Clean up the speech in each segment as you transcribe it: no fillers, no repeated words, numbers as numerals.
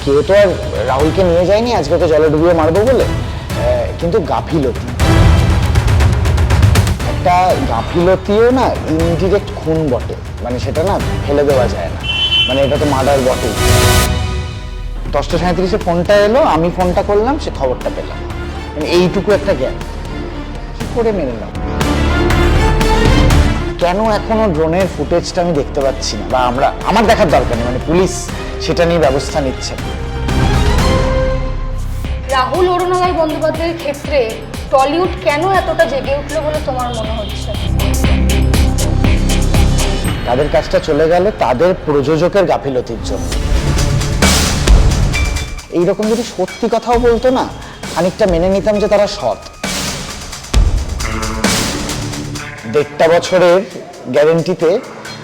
কেউ তো আর রাহুলকে নিয়ে যায়নি আজকে ওকে জলে ডুবিয়ে মারবো বলে, কিন্তু গাফিলতি, একটা গাফিলতিও না ইনডিরেক্ট খুন বটে, মানে সেটা না ফেলে দেওয়া যায় না, মানে এটা তো মার্ডার বটে। 10:37 ফোনটা এলো, আমি ফোনটা করলাম, সে খবরটা পেলাম, মানে এইটুকু একটা গ্যাপ কি করে মেনে নাও। কেন এখনো ড্রোনের ফুটেজটা আমি দেখতে পাচ্ছি না, বা আমার দেখার দরকার নেই, মানে পুলিশ সেটা নিয়ে ব্যবস্থা নিচ্ছে। রাহুল অরুণোদয় বন্দ্যোপাধ্যায়ের ক্ষেত্রে টলিউড কেন এতটা জেগে উঠলো বলে তোমার মনে হচ্ছে? তাদের কাজটা চলে গেল তাদের প্রযোজকের গাফিলতির জন্য। এইরকম যদি সত্যি কথাও বলতো না, খানিকটা মেনে নিতাম যে তারা সৎ। 1.5 বছরের গ্যারেন্টিতে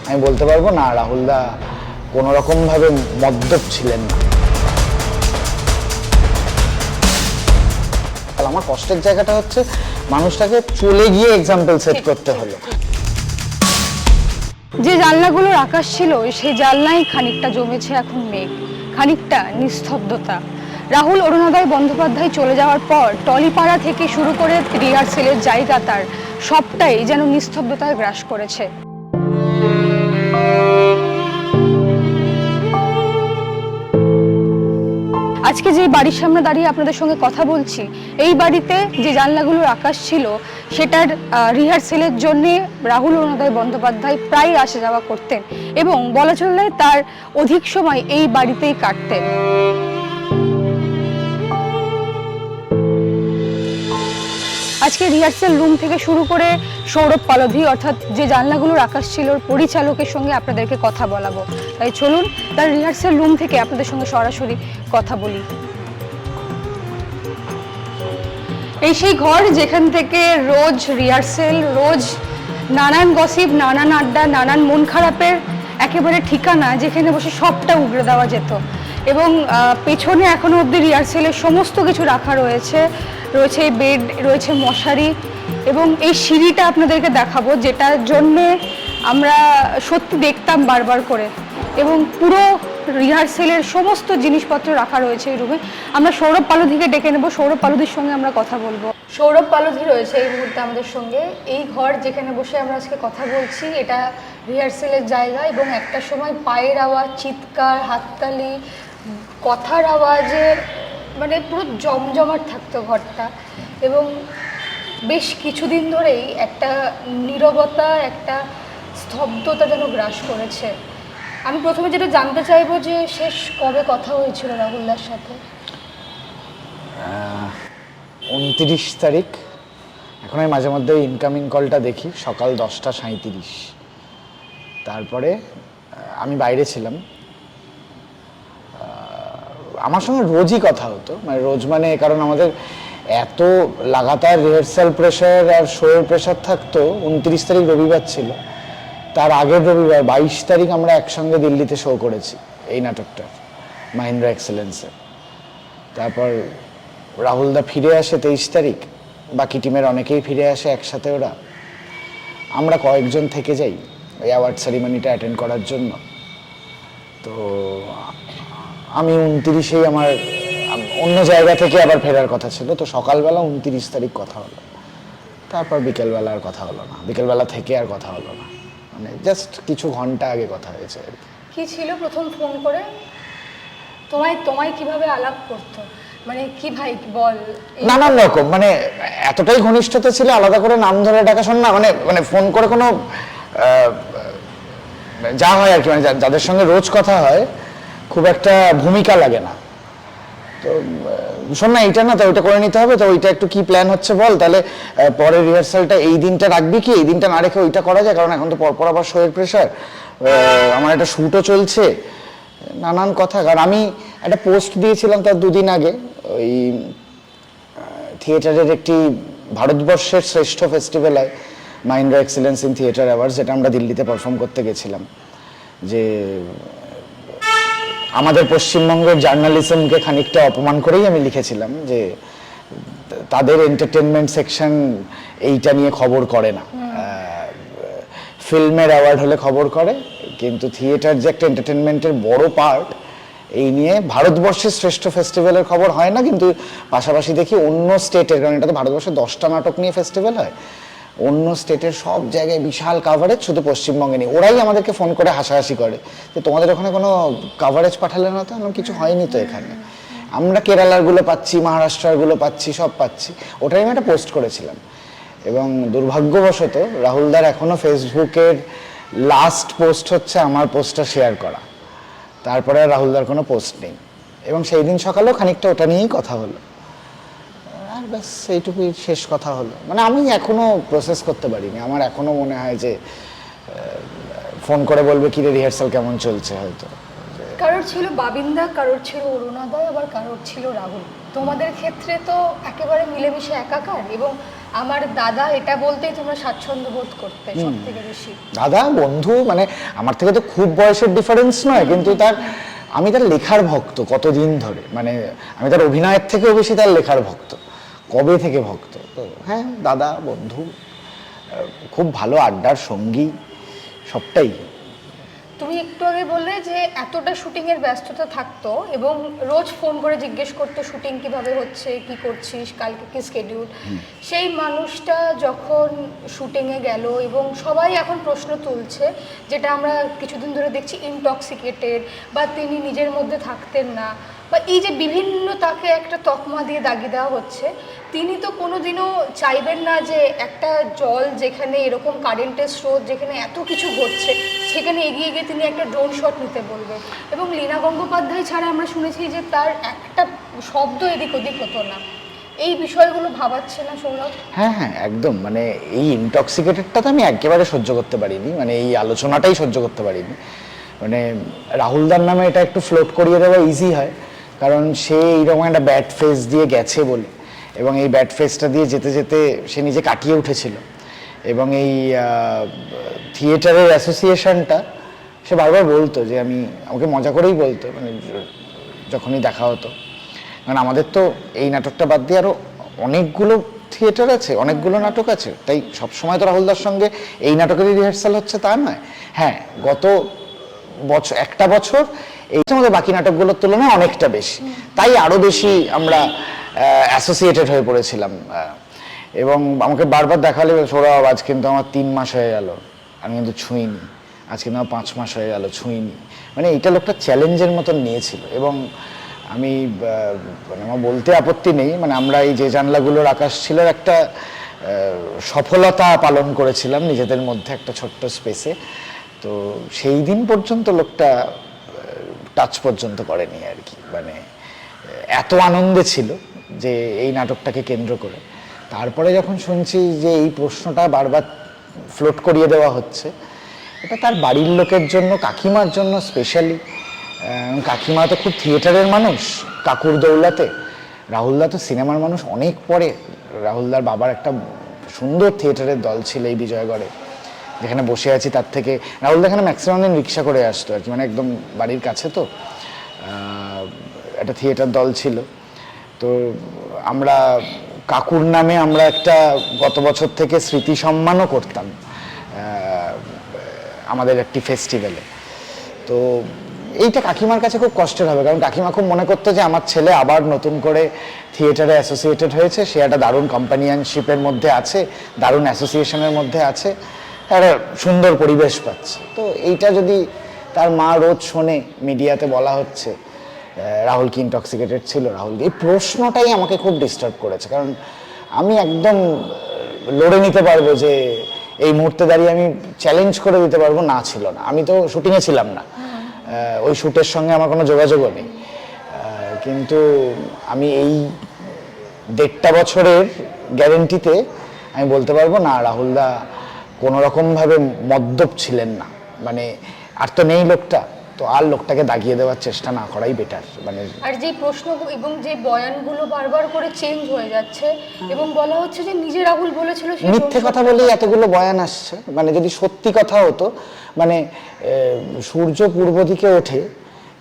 আমি বলতে পারবো না রাহুলদা কোনো রকম ভাবে মদ্যপ ছিলেন না। আমার কষ্টের জায়গাটা হচ্ছে মানুষটাকে চলে গিয়ে এক্সাম্পল সেট করতে হলো। যে জানলাগুলোর আকাশ ছিল সেই জানলাই খানিকটা জমেছে এখন মেঘ, খানিকটা নিস্তব্ধতা। রাহুল অরুণোদয় বন্দ্যোপাধ্যায় চলে যাওয়ার পর টলিপাড়া থেকে শুরু করে রিহার্সেলের জায়গা তার সবটাই যেন নিস্তব্ধতায় গ্রাস করেছে। আজকে যে বাড়ির সামনে দাঁড়িয়ে আপনাদের সঙ্গে কথা বলছি, এই বাড়িতে যে জানলাগুলোর আকাশ ছিল সেটার রিহার্সেলের জন্যে রাহুল অরুণোদয় বন্দ্যোপাধ্যায় প্রায় আসা যাওয়া করতেন এবং বলা চলে তার অধিক সময় এই বাড়িতেই কাটতেন। আজকে রিহার্সেল রুম থেকে শুরু করে সৌরভ পালোধি অর্থাৎ যে জানলাগুলোর আকাশ ছিল পরিচালকের সঙ্গে আপনাদেরকে কথা বলাবো, তাই চলুন তার রিহার্সেল রুম থেকে আপনাদের সঙ্গে সরাসরি কথা বলি। এই সেই ঘর যেখান থেকে রোজ রিহার্সেল, রোজ নানান গসিপ, নানান আড্ডা, নানান মন খারাপের একেবারে ঠিকানা, যেখানে বসে সবটা উগড়ে দেওয়া যেত। এবং পেছনে এখনো অবধি রিহার্সেলের সমস্ত কিছু রাখা রয়েছে, রয়েছে বেড, রয়েছে মশারি এবং এই সিঁড়িটা আপনাদেরকে দেখাবো, যেটার জন্যে আমরা সত্যি দেখতাম বারবার করে। এবং পুরো রিহার্সেলের সমস্ত জিনিসপত্র রাখা রয়েছে এই রুমে। আমরা সৌরভ পালোধিকে ডেকে নেব, সৌরভ পালোধির সঙ্গে আমরা কথা বলবো। সৌরভ পালোধি রয়েছে এই মুহূর্তে আমাদের সঙ্গে। এই ঘর যেখানে বসে আমরা আজকে কথা বলছি এটা রিহার্সেলের জায়গা এবং একটা সময় পায়ের আওয়াজ, চিৎকার, হাততালি, কথার আওয়াজে মানে পুরো জমজমাট থাকতো ঘরটা। এবং বেশ কিছুদিন ধরেই একটা নীরবতা, একটা স্তব্ধতা যেন গ্রাস করেছে। আমি প্রথমে যেটা জানতে চাইবো যে শেষ কবে কথা হয়েছিল রাহুলদার সাথে? 29 তারিখ। এখন আমি মাঝে মধ্যে ইনকামিং কলটা দেখি, সকাল 10:37। তারপরে আমি বাইরে ছিলাম। আমার সঙ্গে রোজই কথা হতো, মানে রোজ মানে কারণ আমাদের এত লাগাতার রিহার্সাল প্রেশার আর শোয়ের প্রেশার থাকতো। 29 তারিখ রবিবার ছিল, তার আগের রবিবার 22 তারিখ আমরা একসঙ্গে দিল্লিতে শো করেছি এই নাটকটা মাহিন্দ্রা এক্সেলেন্সে। তারপর রাহুলদা ফিরে আসে 23 তারিখ, বাকি টিমের অনেকেই ফিরে আসে একসাথে। ওরা আমরা কয়েকজন থেকে যাই ওই অ্যাওয়ার্ড সেরিমনিটা অ্যাটেন্ড করার জন্য। তো আমি 29-এই আমার অন্য জায়গা থেকে আবার ফেরার কথা ছিল, তো সকালবেলা 29 তারিখ কথা হলো। তারপর বিকেলবেলা আর কথা হলো না, বিকেলবেলা থেকে আর কথা হলো না, মানে জাস্ট কিছু ঘন্টা আগে কথা হয়েছে আর কি ছিল প্রথম ফোন করে তোমায় কিভাবে আলাপ করতো, মানে কি ভাই বল, নানান রকম, মানে এতটাই ঘনিষ্ঠতা ছিল, আলাদা করে নাম ধরে ডাকা শোন না, মানে ফোন করে কোনো যা হয় আর কি, মানে যাদের সঙ্গে রোজ কথা হয় খুব একটা ভূমিকা লাগে না। তো শোন না এইটা না, তো ওইটা করে নিতে হবে, তো ওইটা একটু কি প্ল্যান হচ্ছে বল, তাহলে পরের রিহার্সালটা এই দিনটা রাখবি কি, এই দিনটা না রেখে ওইটা করা যায়, কারণ এখন তো পরপর আবার শোয়ের প্রেশার, আমার একটা শ্যুটও চলছে, নানান কথা। কারণ আমি একটা পোস্ট দিয়েছিলাম তার 2 দিন আগে, ওই থিয়েটারের একটি ভারতবর্ষের শ্রেষ্ঠ ফেস্টিভ্যাল হয় Mahindra excellence in theatre awards, যেটা আমরা দিল্লিতে পারফর্ম করতে গেছিলাম। যে আমাদের পশ্চিমবঙ্গের জার্নালিজমকে খানিকটা অপমান করেই আমি লিখেছিলাম যে তাদের এন্টারটেনমেন্ট সেকশন এইটা নিয়ে খবর করে না, ফিল্মের অ্যাওয়ার্ড হলে খবর করে, কিন্তু থিয়েটার যে একটা এন্টারটেনমেন্টের বড় পার্ট এই নিয়ে ভারতবর্ষের শ্রেষ্ঠ ফেস্টিভ্যালের খবর হয় না, কিন্তু পাশাপাশি দেখি অন্য স্টেটের, কারণ এটা তো ভারতবর্ষে 10টা নাটক নিয়ে ফেস্টিভ্যাল হয়, অন্য স্টেটের সব জায়গায় বিশাল কাভারেজ, শুধু পশ্চিমবঙ্গে নেই। ওরাই আমাদেরকে ফোন করে হাসাহাসি করে যে তোমাদের ওখানে কোনো কাভারেজ পাঠালে না, তো এমন কিছু হয়নি তো এখানে। আমরা কেরালারগুলো পাচ্ছি, মহারাষ্ট্রগুলো পাচ্ছি, সব পাচ্ছি। ওটাই আমি একটা পোস্ট করেছিলাম, এবং দুর্ভাগ্যবশত রাহুলদার এখনো ফেসবুকের লাস্ট পোস্ট হচ্ছে আমার পোস্টটা শেয়ার করা, তারপরে আর রাহুলদার কোনো পোস্ট নেই। এবং সেই দিন সকালেও খানিকটা ওটা নিয়েই কথা হলো, আর ব্যাস এইটুকুই শেষ কথা হলো। মানে আমি এখনো প্রসেস করতে পারিনি, আমার এখনো মনে হয় যে ফোন করে বলবে কি রে রিহার্সাল কেমন চলছে, হয়তো কারোর ছিল বাবিন্দা, কারোর ছিল অরুণাদা, আবার কারোর ছিল রাহুল। তোমাদের ক্ষেত্রে তো একেবারে মিলেমিশে একাকার, এবং আমার দাদা এটা বলতেই তোমরা স্বাচ্ছন্দ্য বোধ করতে সব থেকে বেশি। দাদা বন্ধু, মানে আমার থেকে তো খুব বয়সের ডিফারেন্স নয়, কিন্তু আমি তার লেখার ভক্ত কতদিন ধরে, মানে আমি তার অভিনয়ের থেকেও বেশি তার লেখার ভক্ত, কবে থেকে ভক্ত। তো হ্যাঁ, দাদা বন্ধু, খুব ভালো আড্ডার সঙ্গী, সবটাই। তুমি একটু আগে বললে যে এতটা শুটিং এর ব্যস্ততা থাকতো এবং রোজ ফোন করে জিজ্ঞেস করতো শুটিং কিভাবে হচ্ছে, কি করছিস, কালকে কি স্কেডিউল। সেই মানুষটা যখন শুটিংয়ে গেল, এবং সবাই এখন প্রশ্ন তুলছে, যেটা আমরা কিছুদিন ধরে দেখছি, ইনটক্সিকেটেড, বা তিনি নিজের মধ্যে থাকতেন না, বা এই যে বিভিন্ন তাকে একটা তকমা দিয়ে দাগিয়ে দেওয়া হচ্ছে, তিনি তো কোনোদিনও চাইবেন না যে একটা জল যেখানে এরকম কারেন্টের স্রোত, যেখানে এত কিছু ঘটছে, সেখানে এগিয়ে গিয়ে তিনি একটা ড্রোন শট নিতে বলবেন। এবং লীনা গঙ্গোপাধ্যায় ছাড়া আমরা শুনেছি যে তার একটা শব্দ এদিক ওদিক হতো না। এই বিষয়গুলো ভাবাচ্ছে না সৌরভ? হ্যাঁ হ্যাঁ, একদম। মানে এই ইনটক্সিকেটেডটা তো আমি একেবারে সহ্য করতে পারিনি, মানে এই আলোচনাটাই সহ্য করতে পারিনি। মানে রাহুলদার নামে এটা একটু ফ্লোট করিয়ে দেওয়া ইজি হয়, কারণ সে এইরকম একটা ব্যাড ফেস দিয়ে গেছে বলে, এবং এই ব্যাড ফেসটা দিয়ে যেতে যেতে সে নিজে কাটিয়ে উঠেছিল। এবং এই থিয়েটারের অ্যাসোসিয়েশনটা সে বারবার বলতো যে আমাকে মজা করেই বলতো, মানে যখনই দেখা হতো, কারণ আমাদের তো এই নাটকটা বাদ দিয়ে আরও অনেকগুলো থিয়েটার আছে, অনেকগুলো নাটক আছে, তাই সবসময় তো রাহুলদার সঙ্গে এই নাটকেরই রিহার্সাল হচ্ছে তা নয়। হ্যাঁ, গত একটা বছর এই আমাদের বাকি নাটকগুলোর তুলনায় অনেকটা বেশি, তাই আরো বেশি আমরা অ্যাসোসিয়েটেড হয়ে পড়েছিলাম। এবং আমাকে বারবার দেখালে, সৌরভ আজ কিন্তু আমার 3 মাস হয়ে গেল, আমি কিন্তু ছুঁইনি, আজ কিন্তু আমার 5 মাস হয়ে গেল ছুঁইনি। মানে এটা লোকটা চ্যালেঞ্জের মতন নিয়েছিল, এবং আমি মানে আমার বলতে আপত্তি নেই, মানে আমরা এই যে জানলাগুলোর আকাশ ছিল একটা সফলতা পালন করেছিলাম নিজেদের মধ্যে একটা ছোট্ট স্পেসে। তো সেই দিন পর্যন্ত লোকটা টাচ পর্যন্ত করেনি আর কি, মানে এত আনন্দে ছিল যে এই নাটকটাকে কেন্দ্র করে। তারপরে যখন শুনছি যে এই প্রশ্নটা বারবার ফ্লোট করিয়ে দেওয়া হচ্ছে, এটা তার বাড়ির লোকের জন্য, কাকিমার জন্য স্পেশালি। কাকিমা তো খুব থিয়েটারের মানুষ, কাকুর দৌলাতে। রাহুলদা তো সিনেমার মানুষ অনেক পরে। রাহুলদার বাবার একটা সুন্দর থিয়েটারের দল ছিল এই বিজয়গড়ে, যেখানে বসে আছি তার থেকে। রাহুলদা এখানে ম্যাক্সিমাম দিন রিক্সা করে আসতো আর কি, মানে একদম বাড়ির কাছে তো একটা থিয়েটার দল ছিল। তো আমরা কাকুর নামে আমরা একটা গত বছর থেকে স্মৃতি সম্মানও করতাম আমাদের একটি ফেস্টিভ্যালে। তো এইটা কাকিমার কাছে খুব কষ্টের হবে, কারণ কাকিমা খুব মনে করতো যে আমার ছেলে আবার নতুন করে থিয়েটারে অ্যাসোসিয়েটেড হয়েছে, সে একটা দারুণ কম্পানিয়ানশিপের মধ্যে আছে, দারুণ অ্যাসোসিয়েশনের মধ্যে আছে, একটা সুন্দর পরিবেশ পাচ্ছে। তো এইটা যদি তার মা রোজ শোনে মিডিয়াতে বলা হচ্ছে রাহুল কি ইনটক্সিকেটেড ছিল, রাহুল, এই প্রশ্নটাই আমাকে খুব ডিস্টার্ব করেছে। কারণ আমি একদম লড়ে নিতে পারবো যে এই মুহূর্তে দাঁড়িয়ে আমি চ্যালেঞ্জ করে দিতে পারবো না, ছিল না, আমি তো শুটিংয়ে ছিলাম না, ওই শ্যুটের সঙ্গে আমার কোনো যোগাযোগও নেই। কিন্তু আমি এই 1.5 বছরের গ্যারেন্টিতে আমি বলতে পারবো না, রাহুলদা কোনো রকমভাবে মদ্যপ ছিলেন না। মানে আর তো নেই লোকটা, তো আর লোকটাকে দাগিয়ে দেওয়ার চেষ্টা না করাই বেটার। মানে আর যে প্রশ্ন এবং যে বয়ানগুলো বারবার করে চেঞ্জ হয়ে যাচ্ছে, এবং বলা হচ্ছে যে নিজে রাহুল বলেছিল, মিথ্যে কথা বলেই এতগুলো বয়ান আসছে। মানে যদি সত্যি কথা হতো, মানে সূর্য পূর্ব দিকে ওঠে,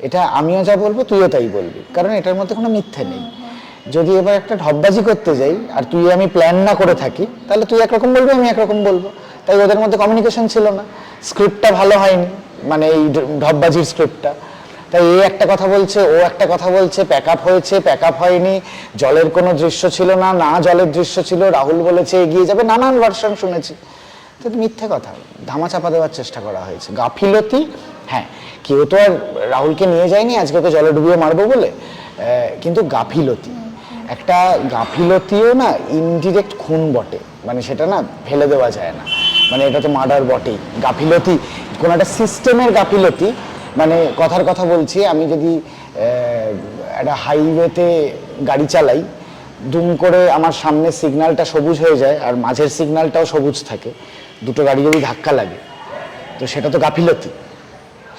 এটা আমিও যা বলবো তুইও তাই বলবি, কারণ এটার মধ্যে কোনো মিথ্যে নেই। যদি এবার একটা ঢপবাজি করতে যাই আর তুই আমি প্ল্যান না করে থাকি, তাহলে তুই একরকম বলবি, আমি একরকম বলবো। তাই ওদের মধ্যে কমিউনিকেশন ছিল না, স্ক্রিপ্টটা ভালো হয়নি, মানে এই ঢপবাজির স্ক্রিপ্টটা। তাই এই একটা কথা বলছে, ও একটা কথা বলছে, প্যাক আপ হয়েছে, প্যাক আপ হয়নি, জলের কোনো দৃশ্য ছিল না, না জলের দৃশ্য ছিল, রাহুল বলেছে এগিয়ে যাবে, নানান ভার্সন শুনেছি। তো মিথ্যে কথা, ধামাচাপা দেওয়ার চেষ্টা করা হয়েছে, গাফিলতি। হ্যাঁ, কেউ তো আর রাহুলকে নিয়ে যায়নি আজকে ওকে জলে ডুবিয়ে মারবো বলে, কিন্তু গাফিলতি, একটা গাফিলতিও না ইনডিরেক্ট খুন বটে, মানে সেটা না ফেলে দেওয়া যায় না, মানে এটা তো মার্ডার বটেই। গাফিলতি কোনো একটা সিস্টেমের গাফিলতি, মানে কথার কথা বলছি, আমি যদি একটা হাইওয়েতে গাড়ি চালাই, দুম করে আমার সামনে সিগন্যালটা সবুজ হয়ে যায় আর মাঝের সিগন্যালটাও সবুজ থাকে, দুটো গাড়ি যদি ধাক্কা লাগে, তো সেটা তো গাফিলতি।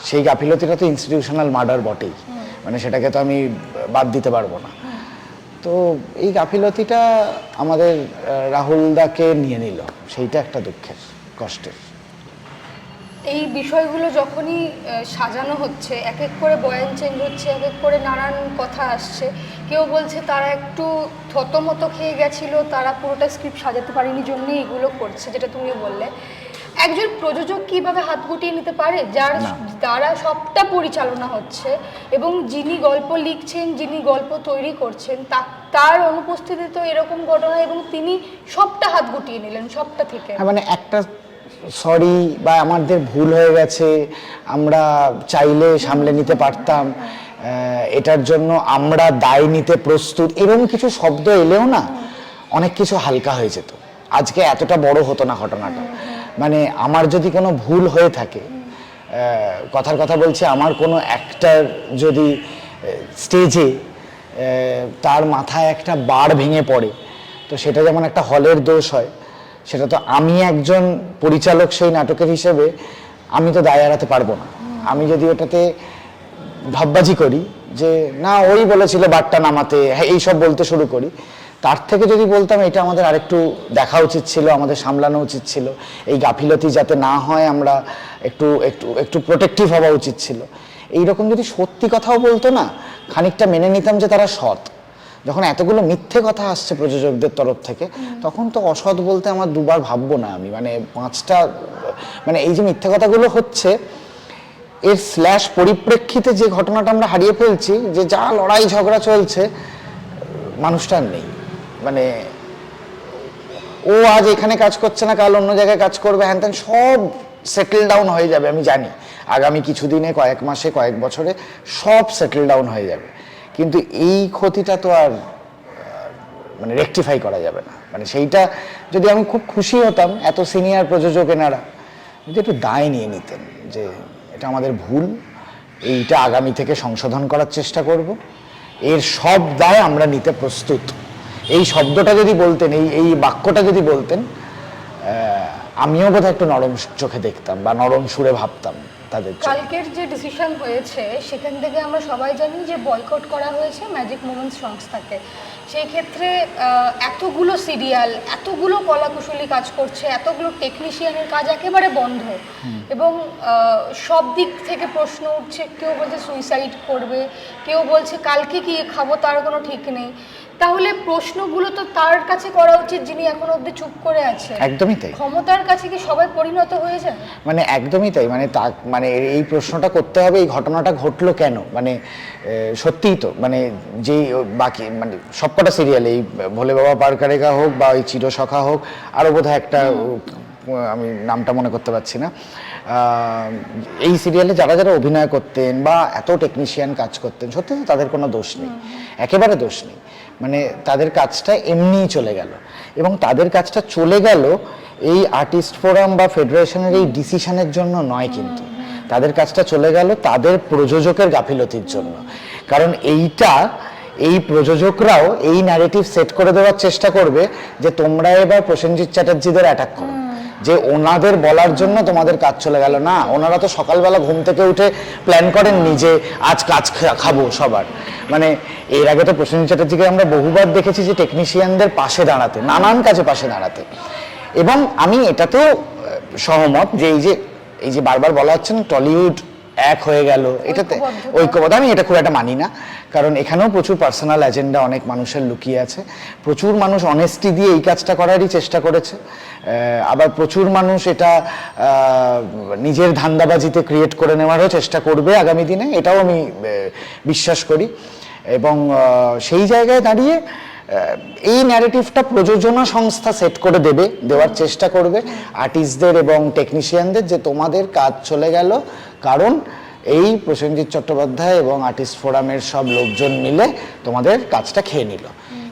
সেই গাফিলতিটা তো ইনস্টিটিউশনাল মার্ডার বটেই, মানে সেটাকে তো আমি বাদ দিতে পারবো না। তো এই গাফিলতিটা আমাদের রাহুলদাকে নিয়ে নিল, সেইটা একটা দুঃখের, কষ্টের। এই বিষয়গুলো যখনই সাজানো হচ্ছে, এক এক করে বয়ান চেঞ্জ হচ্ছে, এক এক করে নানান কথা আসছে, কেউ বলছে তারা একটু থতমত খেয়ে গেছিল, তারা পুরোটা স্ক্রিপ্ট সাজাতে পারেনি জন্যই এগুলো করছে, যেটা তুমি বললে। একজন প্রযোজক কিভাবে হাত গুটিয়ে নিতে পারে যার দ্বারা সবটা পরিচালনা হচ্ছে, এবং যিনি গল্প লিখছেন, যিনি গল্প তৈরি করছেন, তার অনুপস্থিতিতে তো এরকম ঘটনা, এবং তিনি সবটা হাত গুটিয়ে নিলেন সবটা থেকে। মানে একটা সরি বা আমাদের ভুল হয়ে গেছে, আমরা চাইলে সামলে নিতে পারতাম, এটার জন্য আমরা দায় নিতে প্রস্তুত, এরকম কিছু শব্দ এলেও না অনেক কিছু হালকা হয়ে যেত, আজকে এতটা বড় হতো না ঘটনাটা। মানে আমার যদি কোনো ভুল হয়ে থাকে, কথার কথা বলছি, আমার কোনো অ্যাক্টর যদি স্টেজে তার মাথায় একটা বার ভেঙে পড়ে, তো সেটা যেমন একটা হলের দোষ হয়, সেটা তো আমি একজন পরিচালক সেই নাটকের হিসেবে আমি তো দায় এড়াতে পারবো না। আমি যদি ওটাতে ভাববাজি করি যে না ওই বলেছিল বারটা নামাতে, হ্যাঁ এইসব বলতে শুরু করি, তার থেকে যদি বলতাম এটা আমাদের আরেকটু দেখা উচিত ছিল, আমাদের সামলানো উচিত ছিল, এই গাফিলতি যাতে না হয় আমরা একটু একটু একটু প্রোটেক্টিভ হওয়া উচিত ছিল, এইরকম যদি সত্যি কথাও বলতো না, খানিকটা মেনে নিতাম যে তারা সৎ। যখন এতগুলো মিথ্যে কথা আসছে প্রযোজকদের তরফ থেকে, তখন তো অসৎ বলতে আমার দুবার ভাববো না আমি, মানে পাঁচটা, মানে এই যে মিথ্যে কথাগুলো হচ্ছে, এর স্ল্যাশ পরিপ্রেক্ষিতে যে ঘটনাটা আমরা হারিয়ে ফেলছি, যে যা লড়াই ঝগড়া চলছে, মানুষটা আর নেই, মানে ও আজ এখানে কাজ করছে না, কাল অন্য জায়গায় কাজ করবে, হ্যান ত্যান সব সেটেল ডাউন হয়ে যাবে, আমি জানি আগামী কিছুদিনে, কয়েক মাসে, কয়েক বছরে সব সেটেল ডাউন হয়ে যাবে, কিন্তু এই ক্ষতিটা তো আর মানে রেকটিফাই করা যাবে না। মানে সেইটা যদি আমি খুব খুশি হতাম এত সিনিয়র প্রযোজক এনারা যদি একটু দায় নিয়ে নিতেন যে এটা আমাদের ভুল, এইটা আগামী থেকে সংশোধন করার চেষ্টা করব, এর সব দায় আমরা নিতে প্রস্তুত, এই শব্দটা যদি বলতেন, এই বাক্যটা যদি বলতেন, আমিও বোধহয় একটু নরম চোখে দেখতাম বা নরম সুরে ভাবতাম তাদের। কালকের যে ডিসিশন হয়েছে সেখান থেকে আমরা সবাই জানি যে বয়কট করা হয়েছে ম্যাজিক মোমেন্টস সংস্থাকে। সেই ক্ষেত্রে এতগুলো সিরিয়াল, এতগুলো কলাকুশলী কাজ করছে, এতগুলো টেকনিশিয়ানের কাজ একেবারে বন্ধ, এবং সব দিক থেকে প্রশ্ন উঠছে, কেউ বলছে সুইসাইড করবে, কেউ বলছে কালকে কি খাবো তার কোনো ঠিক নেই। তাহলে প্রশ্নগুলো তো তার কাছে করা উচিত যিনি এখন অবধি চুপ করে আছে। একদমই তাই। ক্ষমতার কাছে কি সবাই পরিণত হয়ে যায়? মানে একদমই তাই, মানে মানে এই প্রশ্নটা করতে হবে, এই ঘটনাটা ঘটলো কেন, মানে সত্যিই তো, মানে যে বাকি মানে সবকটা সিরিয়াল, এই ভোলে বাবা পার কারেগা হোক বা ওই চিরসখা হোক, আরও বোধহয় একটা আমি নামটা মনে করতে পারছি না, এই সিরিয়ালে যারা যারা অভিনয় করতেন বা এত টেকনিশিয়ান কাজ করতেন, সত্যি তো তাদের কোনো দোষ নেই, একেবারে দোষ নেই, মানে তাদের কাজটা এমনিই চলে গেল, এবং তাদের কাজটা চলে গেল এই আর্টিস্ট ফোরাম বা ফেডারেশনের এই ডিসিশনের জন্য নয়, কিন্তু তাদের কাজটা চলে গেল তাদের প্রযোজকের গাফিলতির জন্য। কারণ এই প্রযোজকরাও এই ন্যারেটিভ সেট করে দেওয়ার চেষ্টা করবে যে তোমরা এবার প্রসেনজিৎ চ্যাটার্জিদের অ্যাটাক করো, যে ওনাদের বলার জন্য তোমাদের কাজ চলে গেল। না, ওনারা তো সকালবেলা ঘুম থেকে উঠে প্ল্যান করেননি যে আজ কাজ খাবো সবার। মানে এর আগে তো প্রসেনজিৎ চ্যাটার্জিকে আমরা বহুবার দেখেছি যে টেকনিশিয়ানদের পাশে দাঁড়াতে, নানান কাজে পাশে দাঁড়াতে, এবং আমি এটাতেও সহমত যে এই যে বারবার বলা হচ্ছে না টলিউড এক হয়ে গেল, এটাতে ঐক্যবদ্ধ, আমি এটা খুব একটা মানি না, কারণ এখানেও প্রচুর পার্সোনাল এজেন্ডা অনেক মানুষের লুকিয়ে আছে। প্রচুর মানুষ অনেস্টি দিয়ে এই কাজটা করারই চেষ্টা করেছে, আবার প্রচুর মানুষ এটা নিজের ধান্দাবাজিতে ক্রিয়েট করে নেওয়ারও চেষ্টা করবে আগামী দিনে, এটাও আমি বিশ্বাস করি। এবং সেই জায়গায় দাঁড়িয়ে এই ন্যারেটিভটা প্রযোজনা সংস্থা সেট করে দেওয়ার চেষ্টা করবে আর্টিস্টদের এবং টেকনিশিয়ানদের, যে তোমাদের কাজ চলে গেল কারণ এই প্রসেনজিৎ চট্টোপাধ্যায় এবং আর্টিস্ট ফোরামের সব লোকজন মিলে তোমাদের কাজটা খেয়ে নিল।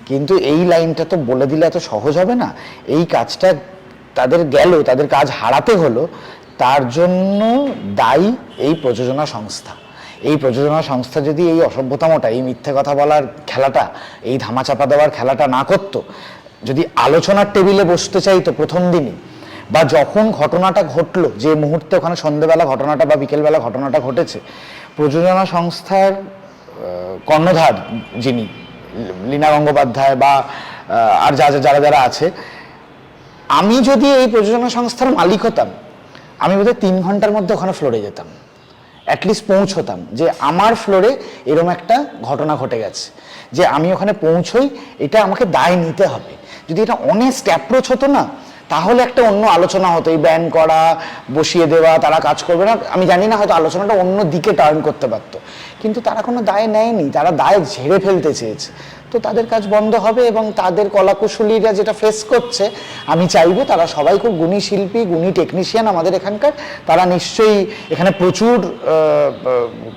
কিন্তু এই লাইনটা তো বলে দিলে এত সহজ হবে না। এই কাজটা তাদের গেল, তাদের কাজ হারাতে হলো, তার জন্য দায়ী এই প্রযোজনা সংস্থা। এই প্রযোজনা সংস্থা যদি এই অসভ্যতামটা, এই মিথ্যে কথা বলার খেলাটা, এই ধামাচাপা দেওয়ার খেলাটা না করতো, যদি আলোচনার টেবিলে বসতে চাইতো প্রথম দিনই, বা যখন ঘটনাটা ঘটলো, যে মুহূর্তে ওখানে সন্ধ্যেবেলা ঘটনাটা বা বিকেলবেলা ঘটনাটা ঘটেছে, প্রযোজনা সংস্থার কর্ণধার যিনি লীনা গঙ্গোপাধ্যায় বা আর যারা যারা আছে, আমি যদি এই প্রযোজনা সংস্থার মালিক হতাম, আমি বোধহয় 3 ঘন্টার মধ্যে ওখানে ফ্লোরে যেতাম, অ্যাটলিস্ট পৌঁছতাম, যে আমার ফ্লোরে এরম একটা ঘটনা ঘটে গেছে, যে আমি ওখানে পৌঁছই, এটা আমাকে দায় নিতে হবে। যদি এটা অনেস্ট অ্যাপ্রোচ হতো না, তাহলে একটা অন্য আলোচনা হতো। এই ব্যান করা, বসিয়ে দেওয়া, তারা কাজ করবে না, আমি জানি না, হয়তো আলোচনাটা অন্য দিকে টার্ন করতে পারতো। কিন্তু তারা কোনো দায় নেয়নি, তারা দায় ঝেড়ে ফেলতে চেয়েছে। তো তাদের কাজ বন্ধ হবে, এবং তাদের কলাকুশলীরা যেটা ফেস করছে, আমি চাইবো তারা সবাই খুব গুণী শিল্পী, গুণী টেকনিশিয়ান আমাদের এখানকার, তারা নিশ্চয়ই, এখানে প্রচুর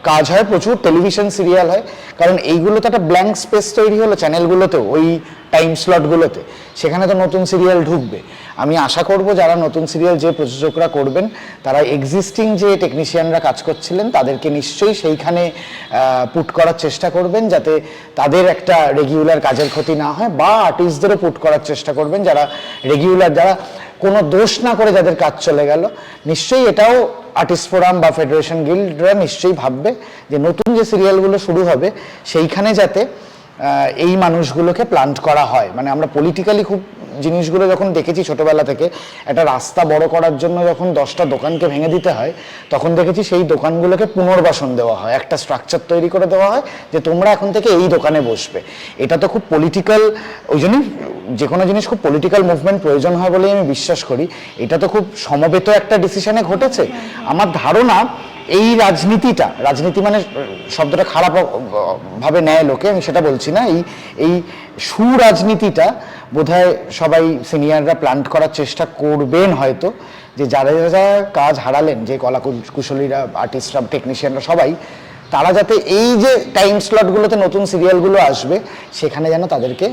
কাজ হয়, প্রচুর টেলিভিশন সিরিয়াল হয়, কারণ এইগুলো তো একটা ব্ল্যাঙ্ক স্পেস তৈরি হলো চ্যানেলগুলোতেও, ওই টাইম স্লটগুলোতে, সেখানে তো নতুন সিরিয়াল ঢুকবে। আমি আশা করব যারা নতুন সিরিয়াল, যে প্রযোজকরা করবেন, তারা এক্সিস্টিং যে টেকনিশিয়ানরা কাজ করছিলেন তাদেরকে নিশ্চয়ই সেইখানে পুট করার চেষ্টা করবেন, যাতে তাদের একটা রেগুলার কাজের ক্ষতি না হয়, বা আর্টিস্টদেরও পুট করার চেষ্টা করবেন যারা রেগুলার, যারা কোনো দোষ না করে যাদের কাজ চলে গেল। নিশ্চয়ই এটাও আর্টিস্ট ফোরাম বা ফেডারেশন গিল্ডরা নিশ্চয়ই ভাববে যে নতুন যে সিরিয়ালগুলো শুরু হবে সেইখানে যাতে এই মানুষগুলোকে প্লান্ট করা হয়। মানে আমরা পলিটিক্যালি খুব জিনিসগুলো যখন দেখেছি ছোটবেলা থেকে, একটা রাস্তা বড় করার জন্য যখন 10টা দোকানকে ভেঙে দিতে হয়, তখন দেখেছি সেই দোকানগুলোকে পুনর্বাসন দেওয়া হয়, একটা স্ট্রাকচার তৈরি করে দেওয়া হয় যে তোমরা এখন থেকে এই দোকানে বসবে। এটা তো খুব পলিটিক্যাল, ওই জন্যই যে কোনো জিনিস খুব পলিটিক্যাল মুভমেন্ট প্রয়োজন হয় বলেই আমি বিশ্বাস করি। এটা তো খুব সমবেত একটা ডিসিশনে ঘটেছে। আমার ধারণা এই রাজনীতি মানে শব্দটা খারাপ ভাবে নেয় লোকে, আমি সেটা বলছি না, এই সুরাজনীতিটা বোধহয় সবাই সিনিয়ররা প্ল্যান্ট করার চেষ্টা করবেন হয়তো, যে যারা যারা কাজ হারালেন, যে কলা কুশলীরা, আর্টিস্টরা, টেকনিশিয়ানরা, সবাই, তারা যাতে এই যে টাইম স্লটগুলোতে নতুন সিরিয়ালগুলো আসবে সেখানে যেন তাদেরকে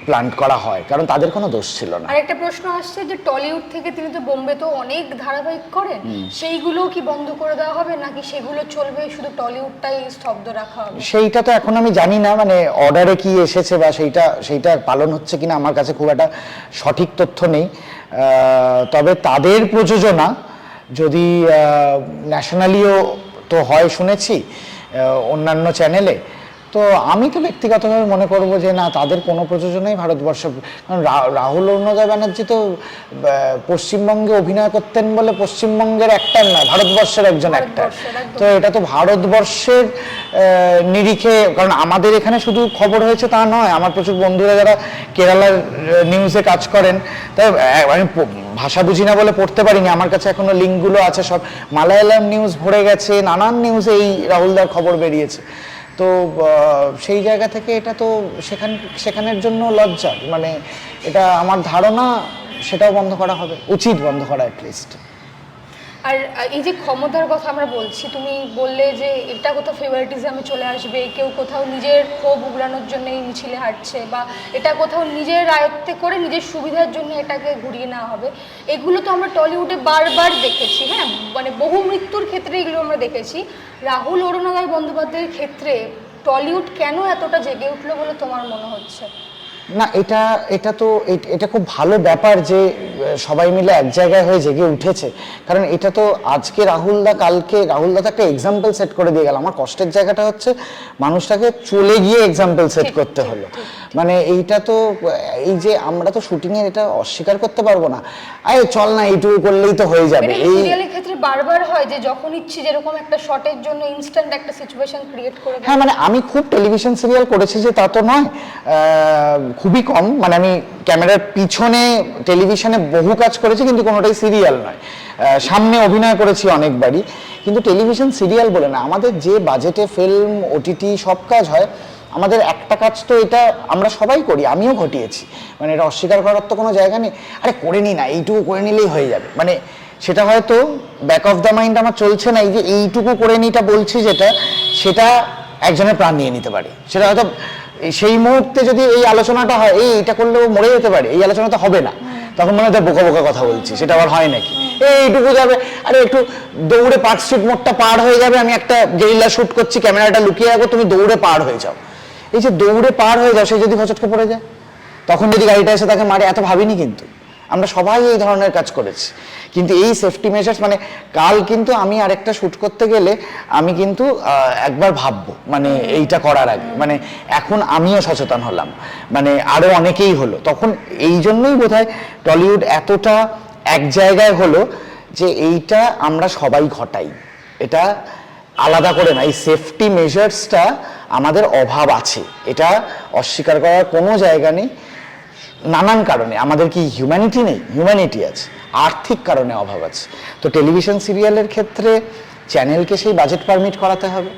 প্ল্যান্ট করা হয়, কারণ তাদের কোনো দোষ ছিল না। আর একটা প্রশ্ন আসছে যে টলিউড থেকে তিনি তো বোম্বে তো অনেক ধারাবাহিক করেন, সেইগুলো কি বন্ধ করে দেওয়া হবে, নাকি সেগুলো চলবে, শুধু টলিউডটাই স্তব্ধ রাখা হবে? সেইটা তো এখন আমি জানি না, মানে অর্ডারে কি এসেছে বা সেইটা পালন হচ্ছে কিনা আমার কাছে খুব একটা সঠিক তথ্য নেই। তবে তাদের প্রযোজনা যদি ন্যাশনালিও তো হয় শুনেছি অন্যান্য চ্যানেলে, তো আমি তো ব্যক্তিগতভাবে মনে করবো যে না, তাদের কোনো প্রযোজনাই ভারতবর্ষ, কারণ রাহুল অরুণোদয় ব্যানার্জি তো পশ্চিমবঙ্গে অভিনয় করতেন বলে পশ্চিমবঙ্গের অ্যাক্টর না, ভারতবর্ষের একজন অ্যাক্টর। তো এটা তো ভারতবর্ষের নিরিখে, কারণ আমাদের এখানে শুধু খবর হয়েছে তা নয়, আমার প্রচুর বন্ধুরা যারা কেরালার নিউজে কাজ করেন, তাই আমি ভাষা বুঝি না বলে পড়তে পারিনি, আমার কাছে এখনো লিঙ্কগুলো আছে, সব মালায়ালাম নিউজ ভরে গেছে, নানান নিউজে এই রাহুলদার খবর বেরিয়েছে। তো সেই জায়গা থেকে এটা তো সেখানের জন্য লজ্জা, মানে এটা আমার ধারণা সেটাও বন্ধ করা হবে, উচিত বন্ধ করা অ্যাটলিস্ট। আর এই যে ক্ষমতার কথা আমরা বলছি, তুমি বললে যে এটা কোথাও ফেভারিটিজমে চলে আসবে, কেউ কোথাও নিজের ক্ষোভ উগড়ানোর জন্য এই মিছিলে হাঁটছে, বা এটা কোথাও নিজের আয়ত্তে করে নিজের সুবিধার জন্য এটাকে ঘুরিয়ে নেওয়া হবে, এগুলো তো আমরা টলিউডে বারবার দেখেছি। হ্যাঁ, মানে বহু মৃত্যুর ক্ষেত্রে এগুলো আমরা দেখেছি। রাহুল অরুণোদয় বন্দ্যোপাধ্যায়ের ক্ষেত্রে টলিউড কেন এতটা জেগে উঠলো বলে তোমার মনে হচ্ছে? না, এটা এটা তো এটা খুব ভালো ব্যাপার যে সবাই মিলে এক জায়গায় হয়ে জেগে উঠেছে, কারণ এটা তো আজকে রাহুলদা, কালকে রাহুলদা তো একটা এক্সাম্পল সেট করে দিয়ে গেল। আমার কষ্টের জায়গাটা হচ্ছে মানুষটাকে চলে গিয়ে এক্সাম্পল সেট করতে হলো। মানে এইটা তো, এই যে আমরা তো শুটিং এর এটা অস্বীকার করতে পারবো না, আরে চল না এইটুকু করলেই তো হয়ে যাবে। এই সিরিয়ালের ক্ষেত্রে বারবার হয় যে যখন ইচ্ছে যেরকম একটা শটের জন্য ইনস্ট্যান্ট একটা সিচুয়েশন ক্রিয়েট করে দেয়। হ্যাঁ, মানে আমি খুব টেলিভিশন সিরিয়াল করেছি যে তা তো নয়, খুবই কম। মানে আমি ক্যামেরার পিছনে টেলিভিশনে বহু কাজ করেছি, কিন্তু কোনোটাই সিরিয়াল নয়। সামনে অভিনয় করেছি অনেকবারই, কিন্তু টেলিভিশন সিরিয়াল বলে না। আমাদের যে বাজেটে ফিল্ম, ওটিটি সব কাজ হয়, আমাদের একটা কাজ তো এটা আমরা সবাই করি, আমিও ঘটিয়েছি। মানে এটা অস্বীকার করার তো কোনো জায়গা নেই। আরে করে নি না, এইটুকু করে নিলেই হয়ে যাবে, মানে সেটা হয়তো ব্যাক অফ দ্য মাইন্ড আমার চলছে না। এই যে এইটুকু করে নিটা বলছি যেটা, সেটা একজনের প্রাণ নিয়ে নিতে পারে। সেটা হয়তো সেই মুহূর্তে যদি এই আলোচনাটা হয়, এইটা করলেও মরে যেতে পারে, এই আলোচনা তো হবে না, তখন মনে হয় বোকা বোকা কথা বলছি, সেটা আবার হয় নাকি? এইটুকু যাবে, আরে একটু দৌড়ে পার্ক স্ট্রিট মোড়টা পার হয়ে যাবে, আমি একটা গেরিলা শুট করছি, ক্যামেরাটা লুকিয়ে রাখবো, তুমি দৌড়ে পার হয়ে যাও। এই যে দৌড়ে পার হয়ে যাও, সে যদি হচটকে পড়ে যায়, তখন যদি গাড়িটা এসে তাকে মারে, এত ভাবিনি। কিন্তু আমরা সবাই এই ধরনের কাজ করেছি, কিন্তু এই সেফটি মেজার্স, মানে কাল কিন্তু আমি আরেকটা শ্যুট করতে গেলে আমি কিন্তু একবার ভাববো, মানে এইটা করার আগে। মানে এখন আমিও সচেতন হলাম, মানে আরো অনেকেই হলো। তখন এই জন্যই বোধহয় টলিউড এতটা এক জায়গায় হলো, যে এইটা আমরা সবাই ঘটাই, এটা আলাদা করে না। এই সেফটি মেজার্সটা আমাদের অভাব আছে, এটা অস্বীকার করার কোনো জায়গা নেই। নানান কারণে আমাদের কি হিউম্যানিটি নেই? হিউম্যানিটি আছে, আর্থিক কারণে অভাব আছে। তো টেলিভিশন সিরিয়ালের ক্ষেত্রে চ্যানেলকে সেই বাজেট পারমিট করাতে হবে,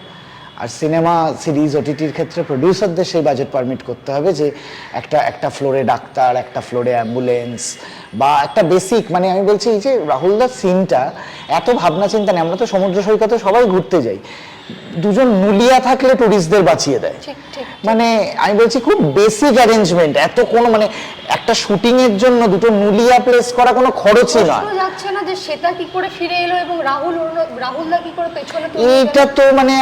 আর সিনেমা সিরিজ ওটিটির ক্ষেত্রে প্রডিউসারদের সেই বাজেট পারমিট করতে হবে, যে একটা ফ্লোরে ডাক্তার, একটা ফ্লোরে অ্যাম্বুলেন্স, বা একটা বেসিক, মানে আমি বলছি এই যে রাহুলদার সিনটা এত ভাবনা চিন্তা নেই। আমরা তো সমুদ্র সৈকতে সবাই ঘুরতে যাই, দুজন নুলিয়া থাকলে টুরিস্টদের বাঁচিয়ে দেয়। মানে আমি বলছি খুব বেসিক অ্যারেঞ্জমেন্ট, এত কোনো মানে একটা শুটিং এর জন্য দুটো নুলিয়া প্লেস করা কোনো খরচই নয়। যাচ্ছে না যে সেটা কি করে ফিরে এলো এবং রাহুলদা কি করে পেছনে, এইটা তো মানে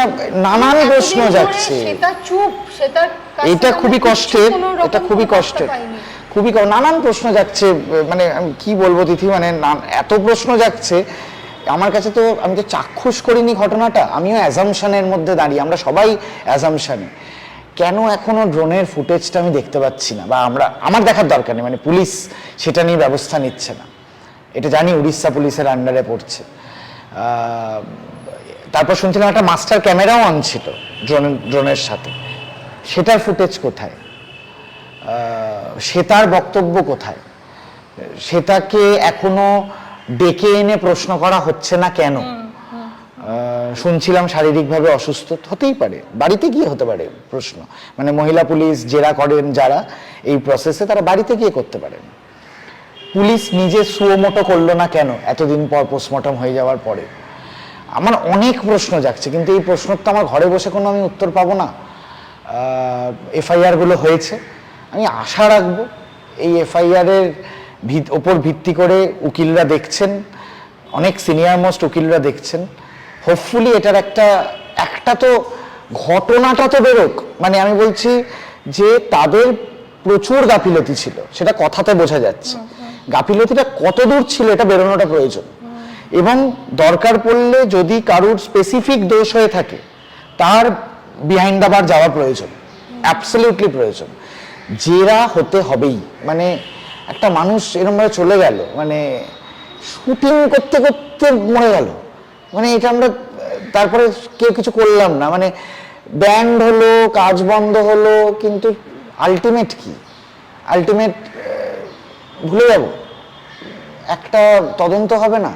নানান প্রশ্ন যাচ্ছে। সেটা চুপ, সেটা এটা খুবই কষ্টের, এটা খুবই কষ্টের, খুবই নানান প্রশ্ন যাচ্ছে। মানে আমি কি বলবো তিথি, মানে এত প্রশ্ন যাচ্ছে আমার কাছে। তো আমি তো চাক্ষুষ করিনি ঘটনাটা, আমিও অ্যাজাম্পশনের মধ্যে দাঁড়িয়ে, আমরা সবাই অ্যাজাম্পশনে। কেন এখনো ড্রোনের ফুটেজটা আমি দেখতে পাচ্ছি না, বা আমার দেখার দরকার নেই, মানে পুলিশ সেটা নিয়ে ব্যবস্থা নিচ্ছে না। এটা জানি উড়িষ্যা পুলিশের আন্ডারে পড়ছে। তারপর শুনছিলাম একটা মাস্টার ক্যামেরাও আনছিল ড্রোনের সাথে, সেটার ফুটেজ কোথায়? সেটার বক্তব্য কোথায়? সেটাকে এখনো ডেকে এনে প্রশ্ন করা হচ্ছে না কেন? শুনছিলাম শারীরিকভাবে অসুস্থ, হতেই পারে, বাড়িতে গিয়ে হতে পারে প্রশ্ন। মানে মহিলা পুলিশ জেরা করেন যারা এই প্রসেসে, তারা বাড়িতে গিয়ে করতে পারেন। পুলিশ নিজে সুমোটো করলো না কেন এতদিন পর, পোস্টমর্টম হয়ে যাওয়ার পরে? আমার অনেক প্রশ্ন যাচ্ছে, কিন্তু এই প্রশ্নের তো আমার ঘরে বসে কোনো আমি উত্তর পাবো না। এফআইআর গুলো হয়েছে, আমি আশা রাখবো এই এফআইআর এর ওপর ভিত্তি করে উকিলরা দেখছেন, অনেক সিনিয়র মোস্ট উকিলরা দেখছেন, হোপফুলি এটার একটা তো ঘটনাটা তো বেরোক। মানে আমি বলছি যে তাদের প্রচুর গাফিলতি ছিল, সেটা কথাতে বোঝা যাচ্ছে। গাফিলতিটা কত দূর ছিল এটা বেরোনোটা প্রয়োজন, এবং দরকার পড়লে যদি কারুর স্পেসিফিক দোষ হয়ে থাকে তার বিহাইন্ড দ্য বার যাওয়া প্রয়োজন, অ্যাবসলিউটলি প্রয়োজন। জেরা হতে হবেই। মানে একটা মানুষ এরকমভাবে চলে গেল, মানে শুটিং করতে করতে মরে গেল, মানে এটা আমরা তারপরে কেউ কিছু করলাম না, মানে ব্যান্ড হলো, কাজ বন্ধ হলো, কিন্তু আলটিমেট কি? আলটিমেট ভুলে যাব? একটা তদন্ত হবে না?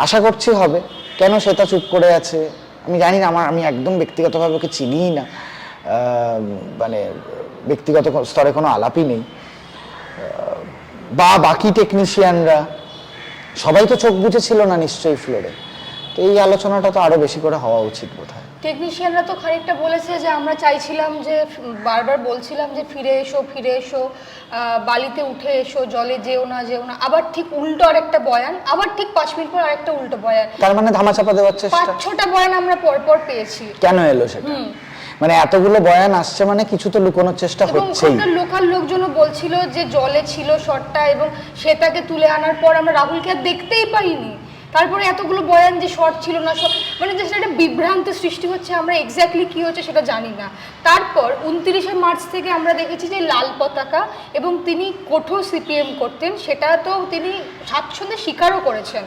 আশা করছি হবে। কেন সেটা চুপ করে আছে আমি জানি না। আমি একদম ব্যক্তিগতভাবে ওকে চিনিই না, মানে ব্যক্তিগত স্তরে কোনো আলাপই নেই। বা বাকি টেকনিশিয়ানরা সবাই তো চোখ বুঝেছিল না নিশ্চয়ই ফ্লোরে। তো এই আলোচনাটা তো আরো বেশি করে হওয়া উচিত বোধহয়। টেকনিশিয়ানরা তো খানিকটা বলেছে যে আমরা চাইছিলাম যে, বারবার বলছিলাম যে ফিরে এসো ফিরে এসো, বালিতে উঠে এসো, জলে যেও না যেও না। আবার ঠিক উল্টো আরেকটা বয়ান, আবার ঠিক 5 মিনিট পর আরেকটা উল্টো বয়ান। তার মানে ধামাচাপা দেওয়ার চেষ্টা। 5-6টা বয়ান আমরা পরপর পেয়েছি। কেন এলো সেটা? মানে এতগুলো বয়ান আসছে মানে কিছু তো লুকোনোর চেষ্টা হচ্ছেই। লোকাল লোকজনও বলছিল যে জলে ছিল শটটা এবং সেটাকে তুলে আনার পর আমরা রাহুলকে আর দেখতেই পাইনি। তারপরে এতগুলো বয়ান যে শর্ট ছিল না, মানে যে একটা বিভ্রান্ত সৃষ্টি হচ্ছে, আমরা এক্স্যাক্টলি কি হচ্ছে সেটা জানি না। তারপর 29শে মার্চ থেকে আমরা দেখেছি যে লাল পতাকা, এবং তিনি কঠোর সিপিএম করতেন, সেটা তো তিনি স্বাচ্ছন্দ্যে স্বীকারও করেছেন।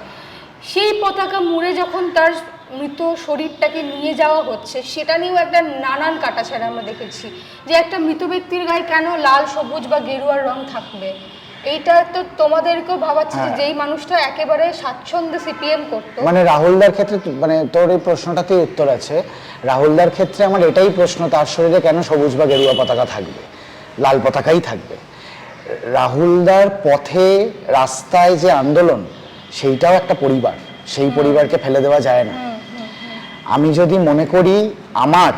সেই পতাকা মুড়ে যখন তার মৃত শরীরটাকে নিয়ে যাওয়া হচ্ছে, সেটা নিয়েও একটা নানান কাটাছাড়া আমরা দেখেছি যে একটা মৃত ব্যক্তির গায়ে কেন লাল, সবুজ বা গেরুয়ার রং থাকবে। এইটা তো তোমাদেরকেও ভাবাচ্ছে যে যেই মানুষটা একেবারে স্বাচ্ছন্দ্যে সিপিএম করতো। মানে রাহুলদার ক্ষেত্রে মানে তোর এই প্রশ্নটাতেই উত্তর আছে। রাহুলদার ক্ষেত্রে আমার এটাই প্রশ্ন, তার শরীরে কেন সবুজ বা গেরুয়া পতাকা থাকবে? লাল পতাকাই থাকবে। রাহুলদার পথে রাস্তায় যে আন্দোলন, সেইটাও একটা পরিবার, সেই পরিবারকে ফেলে দেওয়া যায় না। আমি যদি মনে করি আমার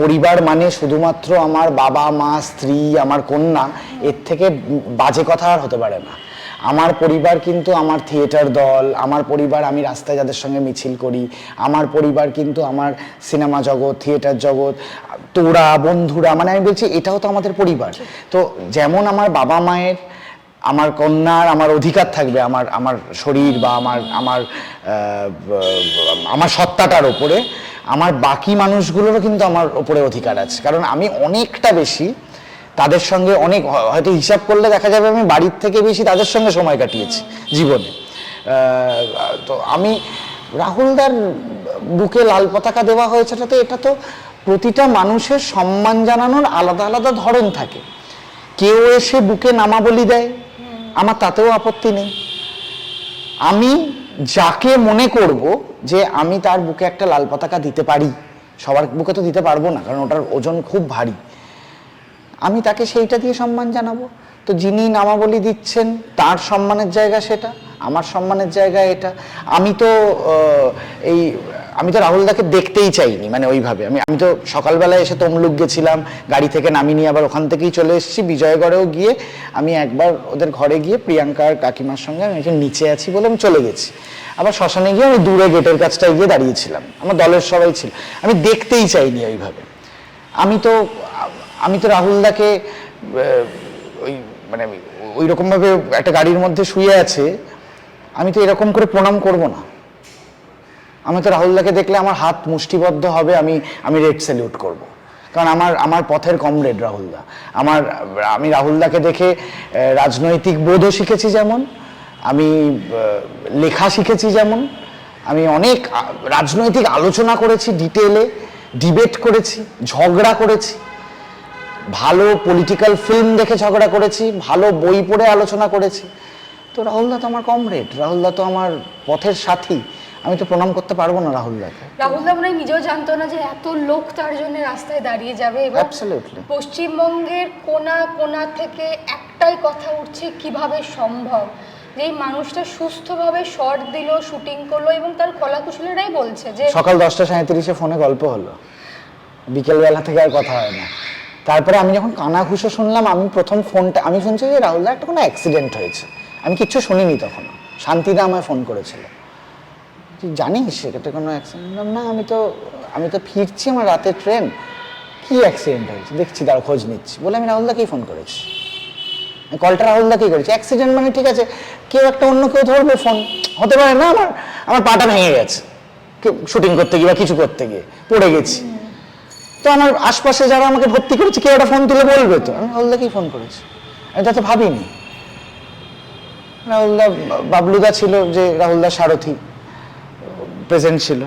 পরিবার মানে শুধুমাত্র আমার বাবা মা স্ত্রী আমার কন্যা, এর থেকে বাজে কথা আর হতে পারে না। আমার পরিবার কিন্তু আমার থিয়েটার দল, আমার পরিবার আমি রাস্তায় যাদের সঙ্গে মিছিল করি, আমার পরিবার কিন্তু আমার সিনেমা জগৎ, থিয়েটার জগৎ, তোরা বন্ধুরা, মানে আমি বলছি এটাও তো আমাদের পরিবার। তো যেমন আমার বাবা মায়ের, আমার কন্যার আমার অধিকার থাকবে আমার আমার শরীর বা আমার সত্তাটার ওপরে, আমার বাকি মানুষগুলোরও কিন্তু আমার ওপরে অধিকার আছে। কারণ আমি অনেকটা বেশি তাদের সঙ্গে, অনেক হয়তো হিসাব করলে দেখা যাবে আমি বাড়ির থেকে বেশি তাদের সঙ্গে সময় কাটিয়েছি জীবনে। তো আমি রাহুলদার বুকে লাল পতাকা দেওয়া হয়েছে, এটা তো প্রতিটা মানুষের সম্মান জানানোর আলাদা আলাদা ধরন থাকে। কেউ এসে বুকে নামাবলি দেয়, আমার তাতেও আপত্তি নেই। আমি যাকে মনে করব যে আমি তার বুকে একটা লাল পতাকা দিতে পারি, সবার বুকে তো দিতে পারবো না কারণ ওটার ওজন খুব ভারী, আমি তাকে সেইটা দিয়ে সম্মান জানাবো। তো যিনি নামাবলি দিচ্ছেন তার সম্মানের জায়গা সেটা, আমার সম্মানের জায়গা এটা। আমি তো রাহুলদাকে দেখতেই চাইনি, মানে ওইভাবে আমি তো সকালবেলায় এসে তমলুক গেছিলাম, গাড়ি থেকে নামিনি, আবার ওখান থেকেই চলে এসেছি বিজয়গড়েও গিয়ে আমি একবার ওদের ঘরে গিয়ে প্রিয়াঙ্কার কাকিমার সঙ্গে আমি একটু নিচে আছি বলে আমি চলে গেছি। আবার শ্মশানে গিয়ে আমি দূরে গেটের কাছটায় গিয়ে দাঁড়িয়েছিলাম, আমার দলের সবাই ছিল, আমি দেখতেই চাইনি ওইভাবে। আমি তো রাহুলদাকে ওই মানে ওই রকমভাবে একটা গাড়ির মধ্যে শুয়ে আছে, আমি তো এরকম করে প্রণাম করব না। আমি তো রাহুলদাকে দেখলে আমার হাত মুষ্টিবদ্ধ হবে, আমি রেড স্যালিউট করব। কারণ আমার পথের কমরেড রাহুলদা। আমি রাহুলদাকে দেখে রাজনৈতিক বোধও শিখেছি, যেমন আমি লেখা শিখেছি, যেমন আমি অনেক রাজনৈতিক আলোচনা করেছি, ডিটেলে ডিবেট করেছি, ঝগড়া করেছি, ভালো পলিটিক্যাল ফিল্ম দেখে ঝগড়া করেছি, ভালো বই পড়ে আলোচনা করেছি। তো রাহুলদা তো আমার কমরেড, রাহুলদা তো আমার পথের সাথী, আমি তো প্রণাম করতে পারবো না রাহুলদাকে। রাহুলদা মনে হয় নিজেও জানতো না যে এত লোক তার জন্য রাস্তায় দাঁড়িয়ে যাবে, এবং পশ্চিমবঙ্গের কোনা কোনা থেকে একটাই কথা উঠছে, কিভাবে সম্ভব যে এই মানুষটা সুস্থভাবে শর্ট দিল, শুটিং করলো, এবং তার কলাকুশলীরাই বলছে যে সকাল 10:37 ফোনে গল্প হলো, বিকেলবেলা থেকে আর কথা হয় না। তারপরে আমি যখন কানাঘুষো শুনলাম, আমি প্রথম ফোনটা আমি শুনছি যে রাহুলদার একটা কোনো অ্যাক্সিডেন্ট হয়েছে, আমি কিচ্ছু শুনিনি তখন। শান্তিদা আমায় ফোন করেছিল, তুই জানিস সেটা কোনো অ্যাক্সিডেন্ট? না, আমি তো ফিরছি, আমার রাতের ট্রেন, কি অ্যাক্সিডেন্ট হয়েছে দেখছি, তার খোঁজ নিচ্ছি বলে আমি রাহুলদাকেই ফোন করেছি, কলটা রাহুলদাকেই করেছি। অ্যাক্সিডেন্ট মানে ঠিক আছে, কেউ একটা অন্য কেউ ধরবে ফোন, হতে পারে না আমার পাটা ভেঙে গেছে শুটিং করতে গিয়ে বা কিছু করতে গিয়ে পড়ে গেছি, তো আমার আশপাশে যারা আমাকে ভর্তি করেছে কেউ একটা ফোন তুলে বলবে, তো আমি রাহুলদাকেই ফোন করেছি, আমি তো ভাবিনি। রাহুলদা, বাবলুদা ছিল যে রাহুলদার সারথি, প্রেজেন্ট ছিল,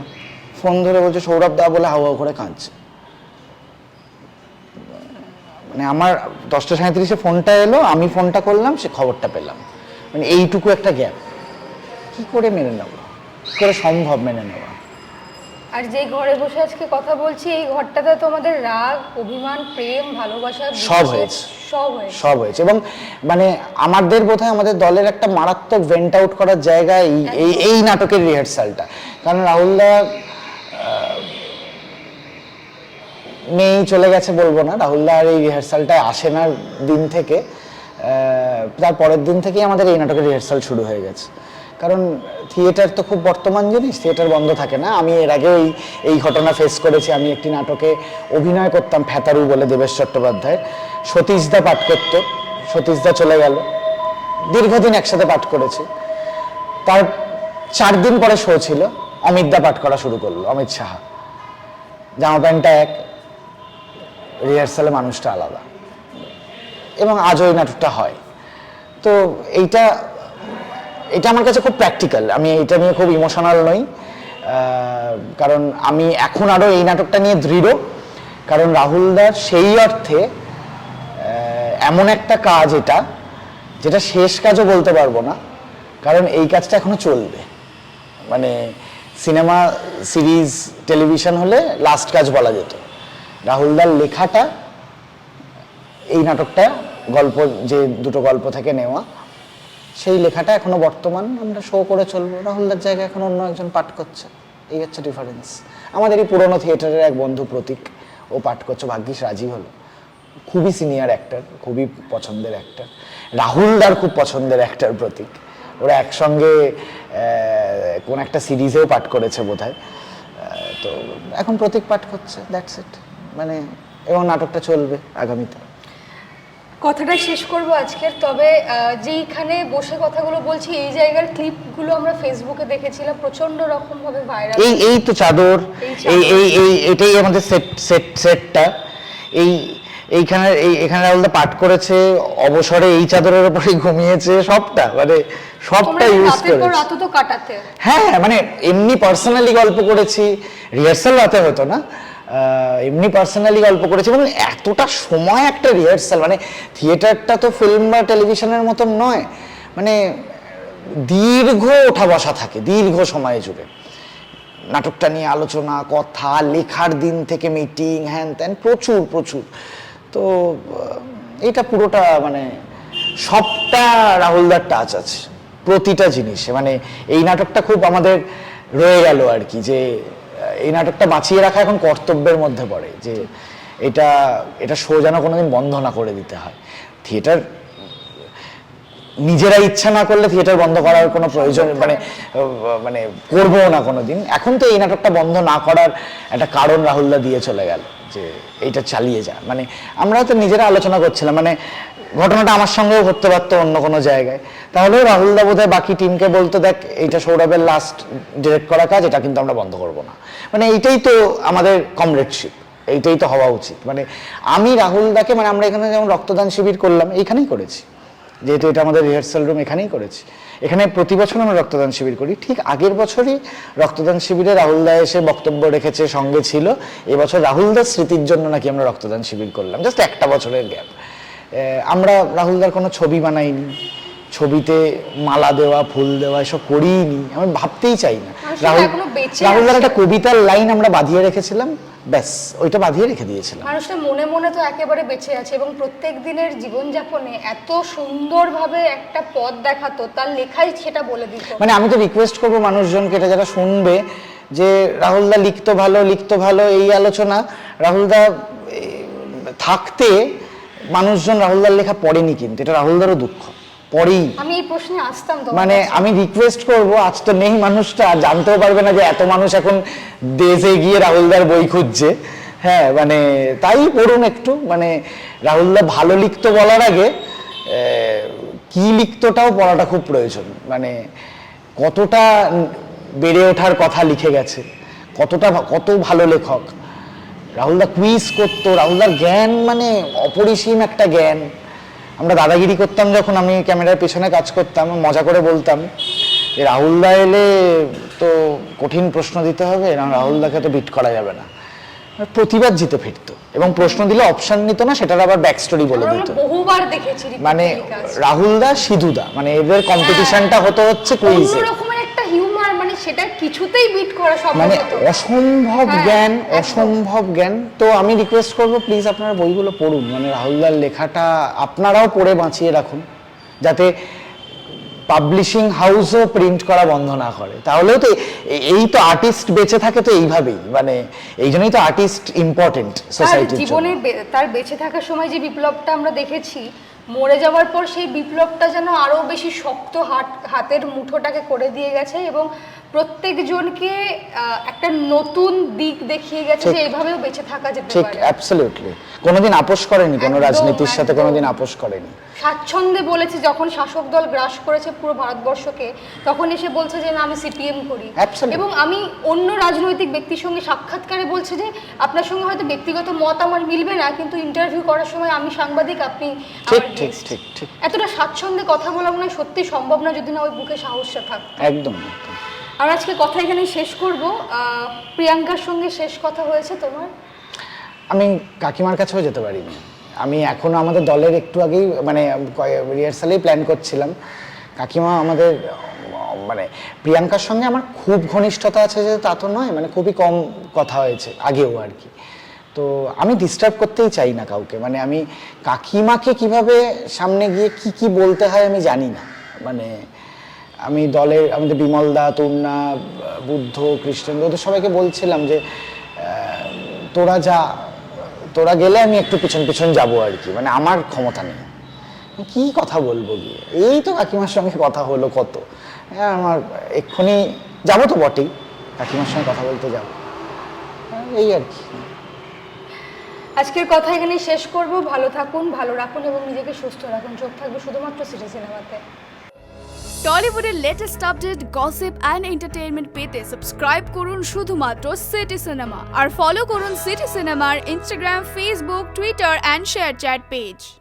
ফোন ধরে বলছে সৌরভ দা বলে হাওয়া করে কাঁদছে। মানে আমার 10:37 ফোনটা এলো, আমি ফোনটা করলাম, সে খবরটা পেলাম, মানে এইটুকু একটা গ্যাপ কি করে মেনে নেব, কি করে সম্ভব মেনে নেওয়া? আর যে ঘরে বসে আজকে কথা বলছি, এই ঘরটাতে তো আমাদের রাগ, অভিমান, প্রেম, ভালোবাসা সব হয়েছে। এবং মানে আমাদের দলের একটা মারাত্মক ভেন্ট আউট করার জায়গা এই নাটকের রিহার্সালটা। কারণ রাহুলদা মেয়েই চলে গেছে বলবো না, রাহুলদা আর এই রিহার্সালটায় আসে না দিন থেকে, তার পরের দিন থেকেই আমাদের এই নাটকের রিহার্সাল শুরু হয়ে গেছে। কারণ থিয়েটার তো খুব বর্তমান জিনিস, থিয়েটার বন্ধ থাকে না। আমি এর আগেও এই ঘটনা ফেস করেছি। আমি একটি নাটকে অভিনয় করতাম, ফ্যাতারু বলে, দেবেশ চট্টোপাধ্যায়। সতীশদা পাঠ করতো, সতীশদা চলে গেল, দীর্ঘদিন একসাথে পাঠ করেছি। তার 4 দিন পরে শো ছিল, অমিতদা পাঠ করা শুরু করলো, অমিত সাহা। জামা প্যান্টটা এক, রিহার্সালে মানুষটা আলাদা, এবং আজও এই নাটকটা হয়। তো এইটা আমার কাছে খুব প্র্যাকটিক্যাল। আমি এটা নিয়ে খুব ইমোশনাল নই, কারণ আমি এখন আরও এই নাটকটা নিয়ে দৃঢ়। কারণ রাহুলদার সেই অর্থে এমন একটা কাজ এটা, যেটা শেষ কাজও বলতে পারবো না, কারণ এই কাজটা এখনো চলবে। মানে সিনেমা, সিরিজ, টেলিভিশন হলে লাস্ট কাজ বলা যেত। রাহুলদার লেখাটা, এই নাটকটা, গল্প, যে 2টো গল্প থেকে নেওয়া, সেই লেখাটা এখনো বর্তমান। আমরা শো করে চলবো, রাহুলদার জায়গায় এখন অন্য একজন পাঠ করছে, এই হচ্ছে ডিফারেন্স। আমাদের এই পুরোনো থিয়েটারের এক বন্ধু প্রতীক, ও পাঠ করছে, ভাগ্যিস রাজি হলো। খুবই সিনিয়র অ্যাক্টর, খুবই পছন্দের অ্যাক্টর। রাহুলদার খুব পছন্দের অ্যাক্টর প্রতীক। ওরা একসঙ্গে কোন একটা সিরিজেও পাঠ করেছে বোধহয়। তো এখন প্রতীক পাঠ করছে, দ্যাটস ইট। মানে এবং নাটকটা চলবে আগামীতে। কথাটা শেষ করব আজকের। তবে যেইখানে বসে কথাগুলো বলছি, এই জায়গার ক্লিপগুলো আমরা ফেসবুকে দেখেছিলাম, প্রচন্ড রকম ভাবে ভাইরাল। এই তো চাদর, এটাই আমাদের সেটটা। এখানে রাহুলদা পাঠ করেছে, অবসরে এই চাদরের উপরেই ঘুমিয়েছে, সবটা মানে সবটা ইউজ করেছে। রাত তো কাটাতে, হ্যাঁ, মানে এমনি পার্সোনালি গল্প করেছি, রিহার্সাল রাতে হতো না, এমনি পার্সোনালি গল্প করেছি। এবং এতটা সময় একটা রিহার্সাল, মানে থিয়েটারটা তো ফিল্ম বা টেলিভিশনের মতন নয়, মানে দীর্ঘ ওঠা বসা থাকে, দীর্ঘ সময় জুড়ে নাটকটা নিয়ে আলোচনা, কথা, লেখার দিন থেকে মিটিং, হ্যান ত্যান, প্রচুর প্রচুর। তো এটা পুরোটা মানে সবটা রাহুলদার টাচ আছে প্রতিটা জিনিসে। মানে এই নাটকটা খুব আমাদের রয়ে গেল আর কি, যে এই নাটকটা বাঁচিয়ে রাখা এখন কর্তব্যের মধ্যে পড়ে, যে এটা শো যেন কোনোদিন বন্ধ না করে দিতে হয়। থিয়েটার নিজেরা ইচ্ছা না করলে থিয়েটার বন্ধ করার কোনো প্রয়োজন মানে করবো না কোনোদিন। এখন তো এই নাটকটা বন্ধ না করার একটা কারণ রাহুলদা দিয়ে চলে গেল, যে এইটা চালিয়ে যা। মানে আমরা তো নিজেরা আলোচনা করছিলাম, মানে ঘটনাটা আমার সঙ্গেও ঘটতে পারতো অন্য কোনো জায়গায়, তাহলেও রাহুলদা বোধহয় বাকি টিমকে বলতো, দেখ এইটা সৌরভের লাস্ট ডিরেক্ট করা কাজ, এটা কিন্তু আমরা বন্ধ করবো না। মানে এইটাই তো আমাদের কমরেডশিপ, এইটাই তো হওয়া উচিত। মানে আমি রাহুলদাকে, মানে আমরা এখানে যেমন রক্তদান শিবির করলাম, এইখানেই করেছি, যেহেতু এটা আমাদের রিহার্সাল রুম, এখানেই করেছি। এখানে প্রতি বছর আমরা রক্তদান শিবির করি। ঠিক আগের বছরই রক্তদান শিবিরে রাহুলদা এসে বক্তব্য রেখেছে, সঙ্গে ছিল। এবছর রাহুলদার স্মৃতির জন্য নাকি আমরা রক্তদান শিবির করলাম, জাস্ট একটা বছরের গ্যাপ। আমরা রাহুলদার কোনো ছবি বানাইনি, ছবিতে মালা দেওয়া, ফুল দেওয়া এসব করিনি, আমি ভাবতেই চাই না। রাহুলদার একটা কবিতার লাইন আমরা বাঁধিয়ে রেখেছিলাম, ব্যাস ওইটা বাঁধিয়ে রেখে দিয়েছিলাম। মানুষটা মনে মনে তো একেবারে বেঁচে আছে, এবং প্রত্যেক দিনের জীবনযাপনে এত সুন্দরভাবে একটা পথ দেখাতো, তার লেখাই সেটা বলে দিত। মানে আমি তো রিকোয়েস্ট করবো মানুষজনকে, এটা যারা শুনবে, যে রাহুলদা লিখতো ভালো এই আলোচনা। রাহুলদা থাকতে মানুষজন রাহুলদার লেখা পড়েনি, কিন্তু এটা রাহুলদারও দুঃখ, পরেই। আমি এই প্রশ্নে আসতাম তো, মানে আমি রিকোয়েস্ট করবো, আজ তো নেই মানুষটা, আর জানতেও পারবে না যে এত মানুষ এখন দেশে গিয়ে রাহুলদার বই খুঁজছে। হ্যাঁ, মানে তাই পড়ুন একটু। মানে রাহুলদা ভালো লিখতো বলার আগে কি লিখতোটাও পড়াটা খুব প্রয়োজন। মানে কতটা বেড়ে ওঠার কথা লিখে গেছে, কত ভালো লেখক। রাহুলদা কুইজ করতো, রাহুলদার জ্ঞান মানে অপরিসীম একটা জ্ঞান। আমরা দাদাগিরি করতাম যখন, আমি ক্যামেরার পেছনে কাজ করতাম, মজা করে বলতাম যে রাহুলদা এলে তো কঠিন প্রশ্ন দিতে হবে, না রাহুলদাকে তো বিট করা যাবে না। প্রতিবাদ জিতে ফিরতো, এবং প্রশ্ন দিলে অপশন নিত না, সেটার আবার ব্যাক স্টোরি বলে দিত। বহুবার দেখেছি মানে রাহুলদা, সিধুদা, মানে এদের কম্পিটিশনটা হচ্ছে কুইজে। একটা হিউমার, মানে সেটা কিছুতেই বিট করা সম্ভব, মানে অসম্ভব জ্ঞান, অসম্ভব জ্ঞান। তো আমি রিকোয়েস্ট করবো, প্লিজ আপনারা বইগুলো পড়ুন। মানে রাহুলদার লেখাটা আপনারাও পড়ে বাঁচিয়ে রাখুন, যাতে পাবলিশিং হাউসও প্রিন্ট করা বন্ধ না করে, তাহলেও তো এই তো আর্টিস্ট বেঁচে থাকে তো এইভাবেই, মানে এই জন্যই তো আর্টিস্ট ইম্পর্টেন্ট আর সোসাইটির জন্য। জীবনে তার বেঁচে থাকার সময় যে বিপ্লবটা আমরা দেখেছি, মরে যাওয়ার পর সেই বিপ্লবটা যেন আরো বেশি শক্ত হাতের মুঠোটাকে করে দিয়ে গেছে এবং প্রত্যেকজনকে একটা নতুন দিক দেখিয়ে গেছে যে এইভাবেও বেঁচে থাকা যেতে ঠিক, পারে। অ্যাবসলিউটলি। কোনোদিন আপোষ করেনি, কোনো একদম, রাজনীতির সাথে একদম। কোনোদিন আপোষ করেনি। স্বাচ্ছন্দ্যে বলেছে, যখন শাসক দল গ্রাস করেছে পুরো ভারতবর্ষকে, তখন এসে বলছে যে না আমি সিপিএম করি। Absolutely. এবং আমি অন্য রাজনৈতিক ব্যক্তির সঙ্গে সাক্ষাৎকারে বলছে যে আপনার সঙ্গে হয়তো ব্যক্তিগত মত আমার মিলবে না, কিন্তু ইন্টারভিউ করার সময় আমি সাংবাদিক, আপনি ঠিক আমার ঠিক guest। ঠিক ঠিক, এতটা স্বাচ্ছন্দ্যে কথা বলা মনে হয় সত্যি সম্ভব না যদি না ওই বুকে সাহসটা থাকতো। একদম। আর আজকে কথা এখানে শেষ করব। প্রিয়াঙ্কার সঙ্গে শেষ কথা হয়েছে তোমার? আমি কাকিমার কাছেও যেতে পারিনি। আমি এখনো আমাদের দলের একটু আগেই মানে রিহার্সালেই প্ল্যান করছিলাম। কাকিমা আমাদের মানে প্রিয়াঙ্কার সঙ্গে আমার খুব ঘনিষ্ঠতা আছে যে তা তো নয়, মানে খুবই কম কথা হয়েছে আগেও আর কি। তো আমি ডিস্টার্ব করতেই চাই না কাউকে, মানে আমি কাকিমাকে কিভাবে সামনে গিয়ে কি কি বলতে হয় আমি জানি না। মানে আমি দলের আমাদের বিমলদা, তরুণা, বুদ্ধ, কৃষ্ণেন্দু, ওদের সবাইকে বলছিলাম যে তোরা গেলে আমি একটু পিছন পিছন যাবো আর কি, মানে আমার ক্ষমতা নেই, কি কথা বলবো গিয়ে। এই তো কাকিমার সঙ্গে কথা হলো কত, আমার এক্ষুনি যাবো তো বটেই, কাকিমার সঙ্গে কথা বলতে যাবো, এই আর কি। আজকের কথা এখানে শেষ করব। ভালো থাকুন, ভালো রাখুন এবং নিজেকে সুস্থ রাখুন। চোখ থাকবে শুধুমাত্র সিটি সিনেমাতে। টলিউডের latest update, gossip and entertainment পেতে সাবস্ক্রাইব করুন শুধুমাত্র সিটি সিনেমা, আর ফলো করুন সিটি সিনেমার Instagram, Facebook, Twitter and ShareChat page.